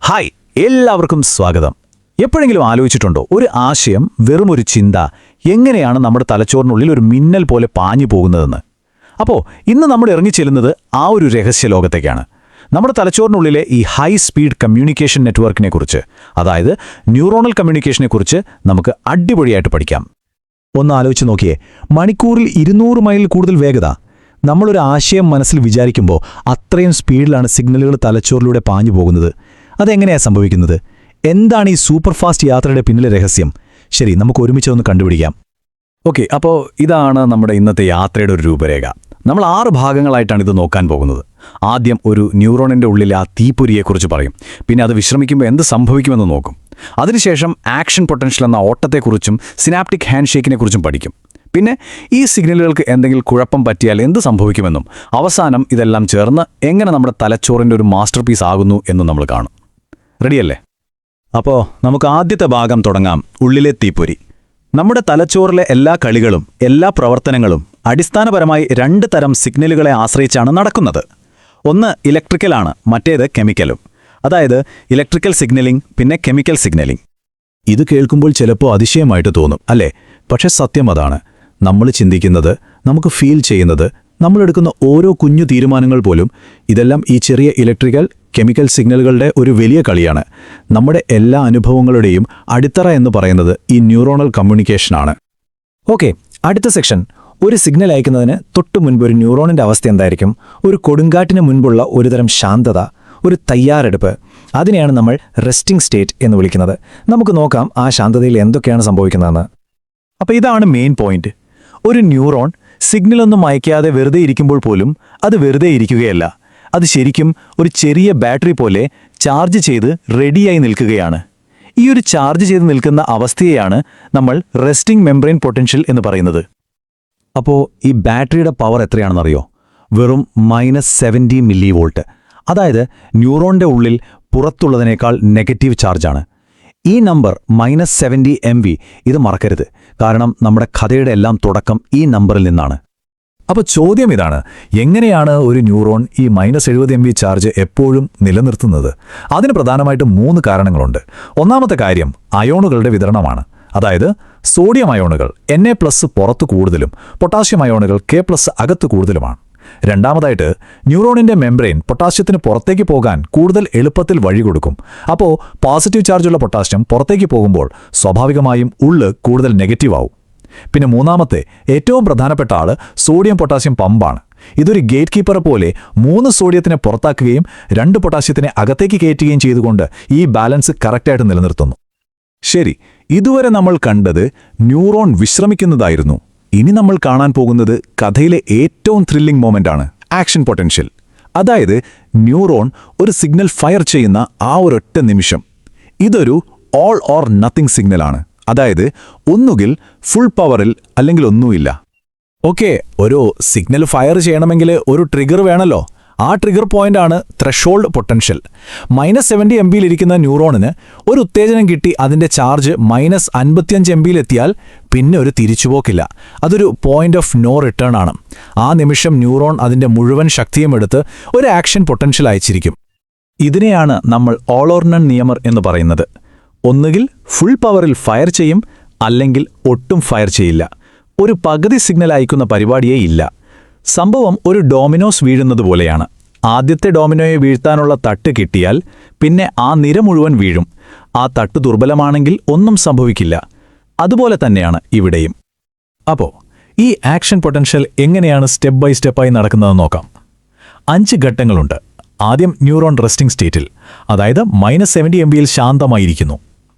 Hi, എല്ലാവർക്കും സ്വാഗതം. എപ്പോഴെങ്കിലും ആലോചിച്ചിട്ടുണ്ടോ, ഒരു ആശയം, വെറുമൊരു ചിന്ത എങ്ങനെയാണ് നമ്മുടെ തലച്ചോറിനുള്ളിൽ ഒരു മിന്നൽ പോലെ പാഞ്ഞു പോകുന്നതെന്ന്? അപ്പോൾ ഇന്ന് നമ്മൾ ഇറങ്ങിച്ചെല്ലുന്നത് ആ ഒരു രഹസ്യ ലോകത്തേക്കാണ്. നമ്മുടെ തലച്ചോറിനുള്ളിലെ ഈ ഹൈ സ്പീഡ് കമ്മ്യൂണിക്കേഷൻ നെറ്റ്വർക്കിനെക്കുറിച്ച്, അതായത് ന്യൂറോണൽ കമ്മ്യൂണിക്കേഷനെക്കുറിച്ച് നമുക്ക് അടിപൊളിയായിട്ട് പഠിക്കാം. ഒന്ന് ആലോചിച്ച് നോക്കിയേ, മണിക്കൂറിൽ 200 മൈൽ കൂടുതൽ വേഗത. നമ്മളൊരു ആശയം മനസ്സിൽ വിചാരിക്കുമ്പോൾ അത്രയും സ്പീഡിലാണ് സിഗ്നലുകൾ തലച്ചോറിലൂടെ പാഞ്ഞു പോകുന്നത്. അതെങ്ങനെയാണ് സംഭവിക്കുന്നത്? എന്താണ് ഈ സൂപ്പർ ഫാസ്റ്റ് യാത്രയുടെ പിന്നിലെ രഹസ്യം? ശരി, നമുക്ക് ഒരുമിച്ച് ഒന്ന് കണ്ടുപിടിക്കാം. ഓക്കെ, അപ്പോൾ ഇതാണ് നമ്മുടെ ഇന്നത്തെ യാത്രയുടെ ഒരു രൂപരേഖ. നമ്മൾ 6 ഭാഗങ്ങളായിട്ടാണ് ഇത് നോക്കാൻ പോകുന്നത്. ആദ്യം ഒരു ന്യൂറോണിൻ്റെ ഉള്ളിലെ ആ തീപ്പൊരിയെക്കുറിച്ച് പറയും. പിന്നെ അത് വിശ്രമിക്കുമ്പോൾ എന്ത് സംഭവിക്കുമെന്ന് നോക്കും. അതിനുശേഷം ആക്ഷൻ പൊട്ടൻഷ്യൽ എന്ന ഓട്ടത്തെക്കുറിച്ചും സിനാപ്റ്റിക് ഹാൻഡ്ഷേക്കിനെക്കുറിച്ചും പഠിക്കും. പിന്നെ ഈ സിഗ്നലുകൾക്ക് എന്തെങ്കിലും കുഴപ്പം പറ്റിയാൽ എന്ത് സംഭവിക്കുമെന്നും അവസാനം ഇതെല്ലാം ചേർന്ന് എങ്ങനെ നമ്മുടെ തലച്ചോറിൻ്റെ ഒരു മാസ്റ്റർ പീസ് ആകുന്നു എന്നും നമ്മൾ കാണും. റെഡിയല്ലേ? അപ്പോൾ നമുക്ക് ആദ്യത്തെ ഭാഗം തുടങ്ങാം. ഉള്ളിലെ തീപ്പൊരി. നമ്മുടെ തലച്ചോറിലെ എല്ലാ കളികളും എല്ലാ പ്രവർത്തനങ്ങളും അടിസ്ഥാനപരമായി 2 തരം സിഗ്നലുകളെ ആശ്രയിച്ചാണ് നടക്കുന്നത്. ഒന്ന് ഇലക്ട്രിക്കലാണ്, മറ്റേത് കെമിക്കലും. അതായത് ഇലക്ട്രിക്കൽ സിഗ്നലിംഗ്, പിന്നെ കെമിക്കൽ സിഗ്നലിംഗ്. ഇത് കേൾക്കുമ്പോൾ ചിലപ്പോൾ അതിശയമായിട്ട് തോന്നും, അല്ലേ? പക്ഷെ സത്യം അതാണ്. നമ്മൾ ചിന്തിക്കുന്നത്, നമുക്ക് ഫീൽ ചെയ്യുന്നത്, നമ്മളെടുക്കുന്ന ഓരോ കുഞ്ഞു തീരുമാനങ്ങൾ പോലും, ഇതെല്ലാം ഈ ചെറിയ ഇലക്ട്രിക്കൽ കെമിക്കൽ സിഗ്നലുകളുടെ ഒരു വലിയ കളിയാണ്. നമ്മുടെ എല്ലാ അനുഭവങ്ങളുടെയും അടിത്തറ എന്ന് പറയുന്നത് ഈ ന്യൂറോണൽ കമ്മ്യൂണിക്കേഷനാണ്. ഓക്കെ, അടുത്ത സെക്ഷൻ. ഒരു സിഗ്നൽ അയക്കുന്നതിന് തൊട്ടു മുൻപ് ഒരു ന്യൂറോണിൻ്റെ അവസ്ഥ എന്തായിരിക്കും? ഒരു കൊടുങ്കാറ്റിന് മുൻപുള്ള ഒരുതരം ശാന്തത, ഒരു തയ്യാറെടുപ്പ്. അതിനെയാണ് നമ്മൾ റെസ്റ്റിംഗ് സ്റ്റേറ്റ് എന്ന് വിളിക്കുന്നത്. നമുക്ക് നോക്കാം ആ ശാന്തതയിൽ എന്തൊക്കെയാണ് സംഭവിക്കുന്നതെന്ന്. അപ്പോൾ ഇതാണ് മെയിൻ പോയിന്റ്. ഒരു ന്യൂറോൺ സിഗ്നലൊന്നും അയക്കാതെ വെറുതെ ഇരിക്കുമ്പോൾ പോലും അത് വെറുതെ ഇരിക്കുകയല്ല. അത് ശരിക്കും ഒരു ചെറിയ ബാറ്ററി പോലെ ചാർജ് ചെയ്ത് റെഡിയായി നിൽക്കുകയാണ്. ഈ ഒരു ചാർജ് ചെയ്ത് നിൽക്കുന്ന അവസ്ഥയെയാണ് നമ്മൾ റെസ്റ്റിംഗ് മെംബ്രെയിൻ പൊട്ടൻഷ്യൽ എന്ന് പറയുന്നത്. അപ്പോൾ ഈ ബാറ്ററിയുടെ പവർ എത്രയാണെന്നറിയോ? വെറും -70 മില്ലിവോൾട്ട്. അതായത് ന്യൂറോണിൻ്റെ ഉള്ളിൽ പുറത്തുള്ളതിനേക്കാൾ നെഗറ്റീവ് ചാർജാണ്. ഈ നമ്പർ -70 MV, ഇത് മറക്കരുത്. കാരണം നമ്മുടെ കഥയുടെ എല്ലാം തുടക്കം ഈ നമ്പറിൽ നിന്നാണ്. അപ്പോൾ ചോദ്യം ഇതാണ്, എങ്ങനെയാണ് ഒരു ന്യൂറോൺ ഈ -70 MV ചാർജ് എപ്പോഴും നിലനിർത്തുന്നത്? അതിന് പ്രധാനമായിട്ടും 3 കാരണങ്ങളുണ്ട്. ഒന്നാമത്തെ കാര്യം അയോണുകളുടെ വിതരണമാണ്. അതായത് സോഡിയം അയോണുകൾ Na+ പുറത്തു കൂടുതലും പൊട്ടാസ്യം അയോണുകൾ K+ അകത്ത് കൂടുതലുമാണ്. രണ്ടാമതായിട്ട് ന്യൂറോണിൻ്റെ മെംബ്രെയിൻ പൊട്ടാസ്യത്തിന് പുറത്തേക്ക് പോകാൻ കൂടുതൽ എളുപ്പത്തിൽ വഴി കൊടുക്കും. അപ്പോൾ പോസിറ്റീവ് ചാർജുള്ള പൊട്ടാസ്യം പുറത്തേക്ക് പോകുമ്പോൾ സ്വാഭാവികമായും ഉള്ള് കൂടുതൽ നെഗറ്റീവ് ആവും. പിന്നെ മൂന്നാമത്തെ ഏറ്റവും പ്രധാനപ്പെട്ട ആള് സോഡിയം പൊട്ടാസ്യം പമ്പാണ്. ഇതൊരു ഗേറ്റ് കീപ്പറെ പോലെ 3 സോഡിയത്തിനെ പുറത്താക്കുകയും 2 പൊട്ടാസ്യത്തിനെ അകത്തേക്ക് കയറ്റുകയും ചെയ്തുകൊണ്ട് ഈ ബാലൻസ് കറക്റ്റായിട്ട് നിലനിർത്തുന്നു. ശരി, ഇതുവരെ നമ്മൾ കണ്ടത് ന്യൂറോൺ വിശ്രമിക്കുന്നതായിരുന്നു. ഇനി നമ്മൾ കാണാൻ പോകുന്നത് കഥയിലെ ഏറ്റവും ത്രില്ലിംഗ് മൊമെന്റാണ്, ആക്ഷൻ പൊട്ടൻഷ്യൽ. അതായത് ന്യൂറോൺ ഒരു സിഗ്നൽ ഫയർ ചെയ്യുന്ന ആ ഒരൊറ്റ നിമിഷം. ഇതൊരു ഓൾ ഓർ നത്തിങ് സിഗ്നലാണ്. അതായത് ഒന്നുകിൽ ഫുൾ പവറിൽ അല്ലെങ്കിൽ ഒന്നുമില്ല. ഓക്കെ, ഒരു സിഗ്നൽ ഫയർ ചെയ്യണമെങ്കിൽ ഒരു ട്രിഗർ വേണമല്ലോ. ആ ട്രിഗർ പോയിന്റാണ് ത്രെഷോൾഡ് പൊട്ടൻഷ്യൽ. -70 MBയിലിരിക്കുന്ന ന്യൂറോണിന് ഒരു ഉത്തേജനം കിട്ടി അതിൻ്റെ ചാർജ് -55 MBയിലെത്തിയാൽ പിന്നെ ഒരു തിരിച്ചുപോക്കില്ല. അതൊരു പോയിന്റ് ഓഫ് നോ റിട്ടേൺ ആണ്. ആ നിമിഷം ന്യൂറോൺ അതിൻ്റെ മുഴുവൻ ശക്തിയും എടുത്ത് ഒരു ആക്ഷൻ പൊട്ടൻഷ്യൽ അയച്ചിരിക്കും. ഇതിനെയാണ് നമ്മൾ ഓൾ ഓർ നൺ നിയമം എന്ന് പറയുന്നത്. ഒന്നുകിൽ ഫുൾ പവറിൽ ഫയർ ചെയ്യും, അല്ലെങ്കിൽ ഒട്ടും ഫയർ ചെയ്യില്ല. ഒരു പകുതി സിഗ്നൽ അയക്കുന്ന പരിപാടിയേ ഇല്ല. സംഭവം ഒരു ഡോമിനോസ് വീഴുന്നത് പോലെയാണ്. ആദ്യത്തെ ഡോമിനോയെ വീഴ്ത്താനുള്ള തട്ട് കിട്ടിയാൽ പിന്നെ ആ നിര മുഴുവൻ വീഴും. ആ തട്ട് ദുർബലമാണെങ്കിൽ ഒന്നും സംഭവിക്കില്ല. അതുപോലെ തന്നെയാണ് ഇവിടെയും. അപ്പോൾ ഈ ആക്ഷൻ പൊട്ടൻഷ്യൽ എങ്ങനെയാണ് സ്റ്റെപ്പ് ബൈ സ്റ്റെപ്പായി നടക്കുന്നതെന്ന് നോക്കാം. 5 ഘട്ടങ്ങളുണ്ട്. ആദ്യം ന്യൂറോൺ റെസ്റ്റിംഗ് സ്റ്റേറ്റിൽ, അതായത് -70 MBയിൽ ശാന്തമായിരിക്കുന്നു.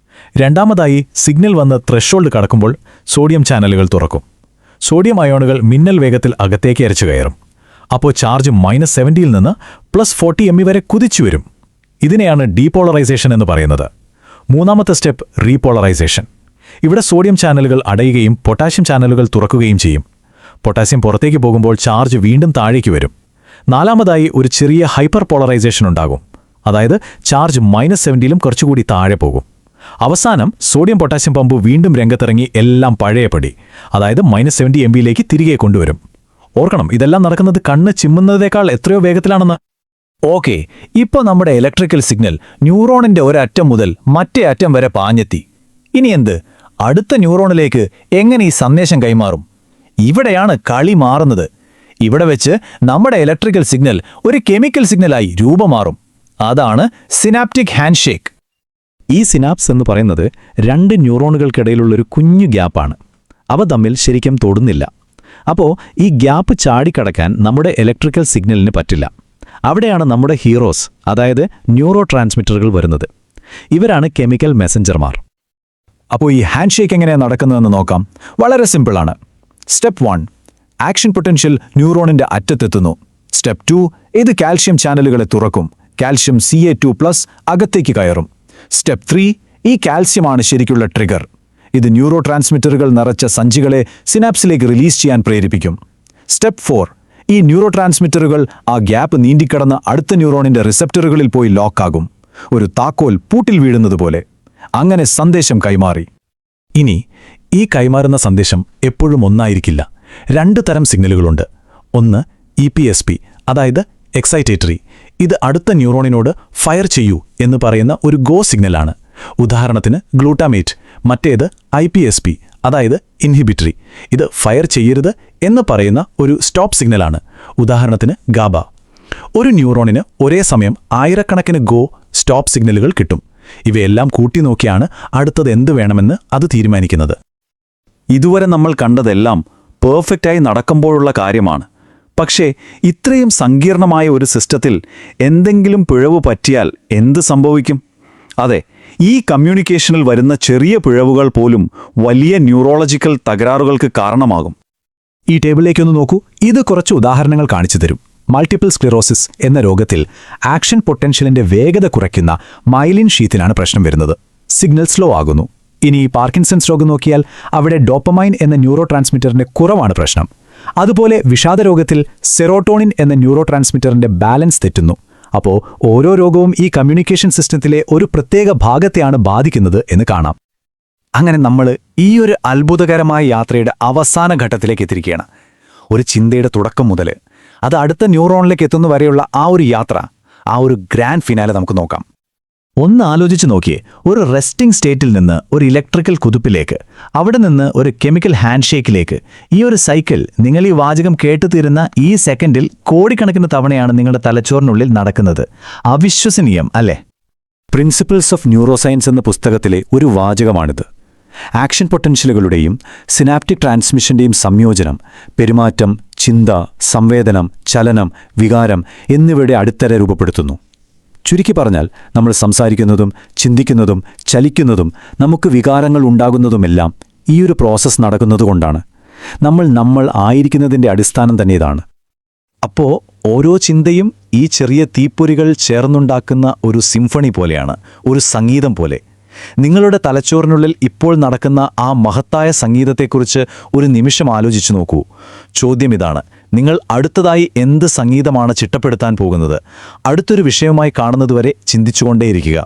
രണ്ടാമതായി സിഗ്നൽ വന്ന് ത്രെഷോൾഡ് കടക്കുമ്പോൾ സോഡിയം ചാനലുകൾ തുറക്കും. സോഡിയം അയോണുകൾ മിന്നൽ വേഗത്തിൽ അകത്തേക്ക് അരച്ചു കയറും. അപ്പോൾ ചാർജ് -70യിൽ നിന്ന് +40 MB വരെ കുതിച്ചു വരും. ഇതിനെയാണ് ഡീപോളറൈസേഷൻ എന്ന് പറയുന്നത്. മൂന്നാമത്തെ സ്റ്റെപ്പ് റീപോളറൈസേഷൻ. ഇവിടെ സോഡിയം ചാനലുകൾ അടയുകയും പൊട്ടാസ്യം ചാനലുകൾ തുറക്കുകയും ചെയ്യും. പൊട്ടാസ്യം പുറത്തേക്ക് പോകുമ്പോൾ ചാർജ് വീണ്ടും താഴേക്ക് വരും. നാലാമതായി ഒരു ചെറിയ ഹൈപ്പർ പോളറൈസേഷൻ ഉണ്ടാകും. അതായത് ചാർജ് -70യിലും കുറച്ചുകൂടി താഴെ പോകും. അവസാനം സോഡിയം പൊട്ടാസ്യം പമ്പ് വീണ്ടും രംഗത്തിറങ്ങി എല്ലാം പഴയപടി, അതായത് -70 MBയിലേക്ക് തിരികെ കൊണ്ടുവരും. ഓർക്കണം, ഇതെല്ലാം നടക്കുന്നത് കണ്ണ് ചിമ്മുന്നതേക്കാൾ എത്രയോ വേഗത്തിലാണെന്ന്. ഓക്കെ, ഇപ്പോൾ നമ്മുടെ ഇലക്ട്രിക്കൽ സിഗ്നൽ ന്യൂറോണിന്റെ ഒരറ്റം മുതൽ മറ്റേ അറ്റം വരെ പാഞ്ഞെത്തി. ഇനി എന്ത്? അടുത്ത ന്യൂറോണിലേക്ക് എങ്ങനെ ഈ സന്ദേശം കൈമാറും? ഇവിടെയാണ് കളി മാറുന്നത്. ഇവിടെ വെച്ച് നമ്മുടെ ഇലക്ട്രിക്കൽ സിഗ്നൽ ഒരു കെമിക്കൽ സിഗ്നലായി രൂപമാറും. അതാണ് സിനാപ്റ്റിക് ഹാൻഡ്ഷേക്ക്. ഈ സിനാപ്സ് എന്ന് പറയുന്നത് രണ്ട് ന്യൂറോണുകൾക്കിടയിലുള്ളൊരു കുഞ്ഞു ഗ്യാപ്പാണ്. അവ തമ്മിൽ ശരിക്കും തൊടുന്നില്ല. അപ്പോൾ ഈ ഗ്യാപ്പ് ചാടിക്കടക്കാൻ നമ്മുടെ ഇലക്ട്രിക്കൽ സിഗ്നലിന് പറ്റില്ല. അവിടെയാണ് നമ്മുടെ ഹീറോസ്, അതായത് ന്യൂറോ ട്രാൻസ്മിറ്ററുകൾ വരുന്നത്. ഇവരാണ് കെമിക്കൽ മെസഞ്ചർമാർ. അപ്പോൾ ഈ ഹാൻഡ്ഷേക്ക് എങ്ങനെയാണ് നടക്കുന്നതെന്ന് നോക്കാം. വളരെ സിമ്പിളാണ്. സ്റ്റെപ്പ് 1, ആക്ഷൻ പൊട്ടൻഷ്യൽ ന്യൂറോണിന്റെ അറ്റത്തെത്തുന്നു. സ്റ്റെപ്പ് 2, ഇത് കാൽഷ്യം ചാനലുകളെ തുറക്കും. കാൽഷ്യം Ca2+ അകത്തേക്ക് കയറും. സ്റ്റെപ്പ് 3, ഈ കാൽസ്യമാണ് ശരിക്കുള്ള ട്രിഗർ. ഇത് ന്യൂറോ ട്രാൻസ്മിറ്ററുകൾ നിറച്ച സഞ്ചികളെ സിനാപ്സിലേക്ക് റിലീസ് ചെയ്യാൻ പ്രേരിപ്പിക്കും. സ്റ്റെപ്പ് 4, ഈ ന്യൂറോ ട്രാൻസ്മിറ്ററുകൾ ആ ഗ്യാപ്പ് നീന്തിക്കടന്ന് അടുത്ത ന്യൂറോണിന്റെ റിസപ്റ്ററുകളിൽ പോയി ലോക്കാകും. ഒരു താക്കോൽ പൂട്ടിൽ വീഴുന്നത് പോലെ. അങ്ങനെ സന്ദേശം കൈമാറി. ഇനി ഈ കൈമാറുന്ന സന്ദേശം എപ്പോഴും ഒന്നായിരിക്കില്ല. രണ്ട് തരം സിഗ്നലുകളുണ്ട്. ഒന്ന് EPSP, അതായത് എക്സൈറ്റേറ്ററി. ഇത് അടുത്ത ന്യൂറോണിനോട് ഫയർ ചെയ്യൂ എന്ന് പറയുന്ന ഒരു ഗോ സിഗ്നലാണ്. ഉദാഹരണത്തിന് ഗ്ലൂട്ടാമേറ്റ്. മറ്റേത് IPSP, അതായത് ഇൻഹിബിറ്ററി. ഇത് ഫയർ ചെയ്യരുത് എന്ന് പറയുന്ന ഒരു സ്റ്റോപ്പ് സിഗ്നലാണ്. ഉദാഹരണത്തിന് ഗാബ. ഒരു ന്യൂറോണിന് ഒരേ സമയം ആയിരക്കണക്കിന് ഗോ, സ്റ്റോപ്പ് സിഗ്നലുകൾ കിട്ടും. ഇവയെല്ലാം കൂട്ടി നോക്കിയാണ് അടുത്തത് എന്ത് വേണമെന്ന് അത് തീരുമാനിക്കുന്നത്. ഇതുവരെ നമ്മൾ കണ്ടതെല്ലാം പെർഫെക്റ്റായി നടക്കുമ്പോഴുള്ള കാര്യമാണ്. പക്ഷേ ഇത്രയും സങ്കീർണമായ ഒരു സിസ്റ്റത്തിൽ എന്തെങ്കിലും പിഴവ് പറ്റിയാൽ എന്ത് സംഭവിക്കും? അതെ, ഈ കമ്മ്യൂണിക്കേഷനിൽ വരുന്ന ചെറിയ പിഴവുകൾ പോലും വലിയ ന്യൂറോളജിക്കൽ തകരാറുകൾക്ക് കാരണമാകും. ഈ ടേബിളിലേക്കൊന്ന് നോക്കൂ. ഇത് കുറച്ച് ഉദാഹരണങ്ങൾ കാണിച്ചു തരും. മൾട്ടിപ്പിൾ സ്ക്ലിറോസിസ് എന്ന രോഗത്തിൽ ആക്ഷൻ പൊട്ടൻഷ്യലിന്റെ വേഗത കുറയ്ക്കുന്ന മൈലിൻ ഷീത്തിനാണ് പ്രശ്നം വരുന്നത്. സിഗ്നൽ സ്ലോ ആകുന്നു. ഇനി പാർക്കിൻസൺസ് രോഗം നോക്കിയാൽ അവിടെ ഡോപ്പമൈൻ എന്ന ന്യൂറോ ട്രാൻസ്മിറ്ററിന്റെ കുറവാണ് പ്രശ്നം. അതുപോലെ വിഷാദരോഗത്തിൽ സെറോട്ടോണിൻ എന്ന ന്യൂറോ ട്രാൻസ്മിറ്ററിന്റെ ബാലൻസ് തെറ്റുന്നു. അപ്പോൾ ഓരോ രോഗവും ഈ കമ്മ്യൂണിക്കേഷൻ സിസ്റ്റത്തിലെ ഒരു പ്രത്യേക ഭാഗത്തെയാണ് ബാധിക്കുന്നത് എന്ന് കാണാം. അങ്ങനെ നമ്മൾ ഈ ഒരു അത്ഭുതകരമായ യാത്രയുടെ അവസാന ഘട്ടത്തിലേക്ക് എത്തിയിരിക്കുകയാണ്. ഒരു ചിന്തയുടെ തുടക്കം മുതൽ അത് അടുത്ത ന്യൂറോണിലേക്ക് എത്തുന്ന വരെയുള്ള ആ ഒരു യാത്ര, ആ ഒരു ഗ്രാൻഡ് ഫിനാലെ നമുക്ക് നോക്കാം. ഒന്ന് ആലോചിച്ച് നോക്കിയേ. ഒരു റെസ്റ്റിംഗ് സ്റ്റേറ്റിൽ നിന്ന് ഒരു ഇലക്ട്രിക്കൽ കുതിപ്പിലേക്ക്, അവിടെ നിന്ന് ഒരു കെമിക്കൽ ഹാൻഡ്ഷേക്കിലേക്ക്. ഈ ഒരു സൈക്കിൾ, നിങ്ങൾ ഈ വാചകം കേട്ടുതീരുന്ന ഈ സെക്കൻഡിൽ കോടിക്കണക്കിന് തവണയാണ് നിങ്ങളുടെ തലച്ചോറിനുള്ളിൽ നടക്കുന്നത്. അവിശ്വസനീയം അല്ലേ? പ്രിൻസിപ്പിൾസ് ഓഫ് ന്യൂറോ സയൻസ് എന്ന പുസ്തകത്തിലെ ഒരു വാചകമാണിത്. ആക്ഷൻ പൊട്ടൻഷ്യലുകളുടെയും സിനാപ്റ്റിക് ട്രാൻസ്മിഷന്റെയും സംയോജനം പെരുമാറ്റം, ചിന്ത, സംവേദനം, ചലനം, വികാരം എന്നിവയുടെ അടിത്തറ രൂപപ്പെടുത്തുന്നു. ചുരുക്കി പറഞ്ഞാൽ, നമ്മൾ സംസാരിക്കുന്നതും ചിന്തിക്കുന്നതും ചലിക്കുന്നതും നമുക്ക് വികാരങ്ങൾ ഉണ്ടാകുന്നതുമെല്ലാം ഈ ഒരു പ്രോസസ്സ് നടക്കുന്നതുകൊണ്ടാണ്. നമ്മൾ ആയിരിക്കുന്നതിൻ്റെ അടിസ്ഥാനം തന്നെ ഇതാണ്. അപ്പോൾ ഓരോ ചിന്തയും ഈ ചെറിയ തീപ്പൊരികൾ ചേർന്നുണ്ടാക്കുന്ന ഒരു സിംഫണി പോലെയാണ്, ഒരു സംഗീതം പോലെ. നിങ്ങളുടെ തലച്ചോറിനുള്ളിൽ ഇപ്പോൾ നടക്കുന്ന ആ മഹത്തായ സംഗീതത്തെക്കുറിച്ച് ഒരു നിമിഷം ആലോചിച്ചു നോക്കൂ. ചോദ്യം ഇതാണ്: നിങ്ങൾ അടുത്തതായി എന്ത് സംഗീതമാണ് ചിട്ടപ്പെടുത്താൻ പോകുന്നത്? അടുത്തൊരു വിഷയവുമായി കാണുന്നതുവരെ ചിന്തിച്ചുകൊണ്ടേയിരിക്കുക.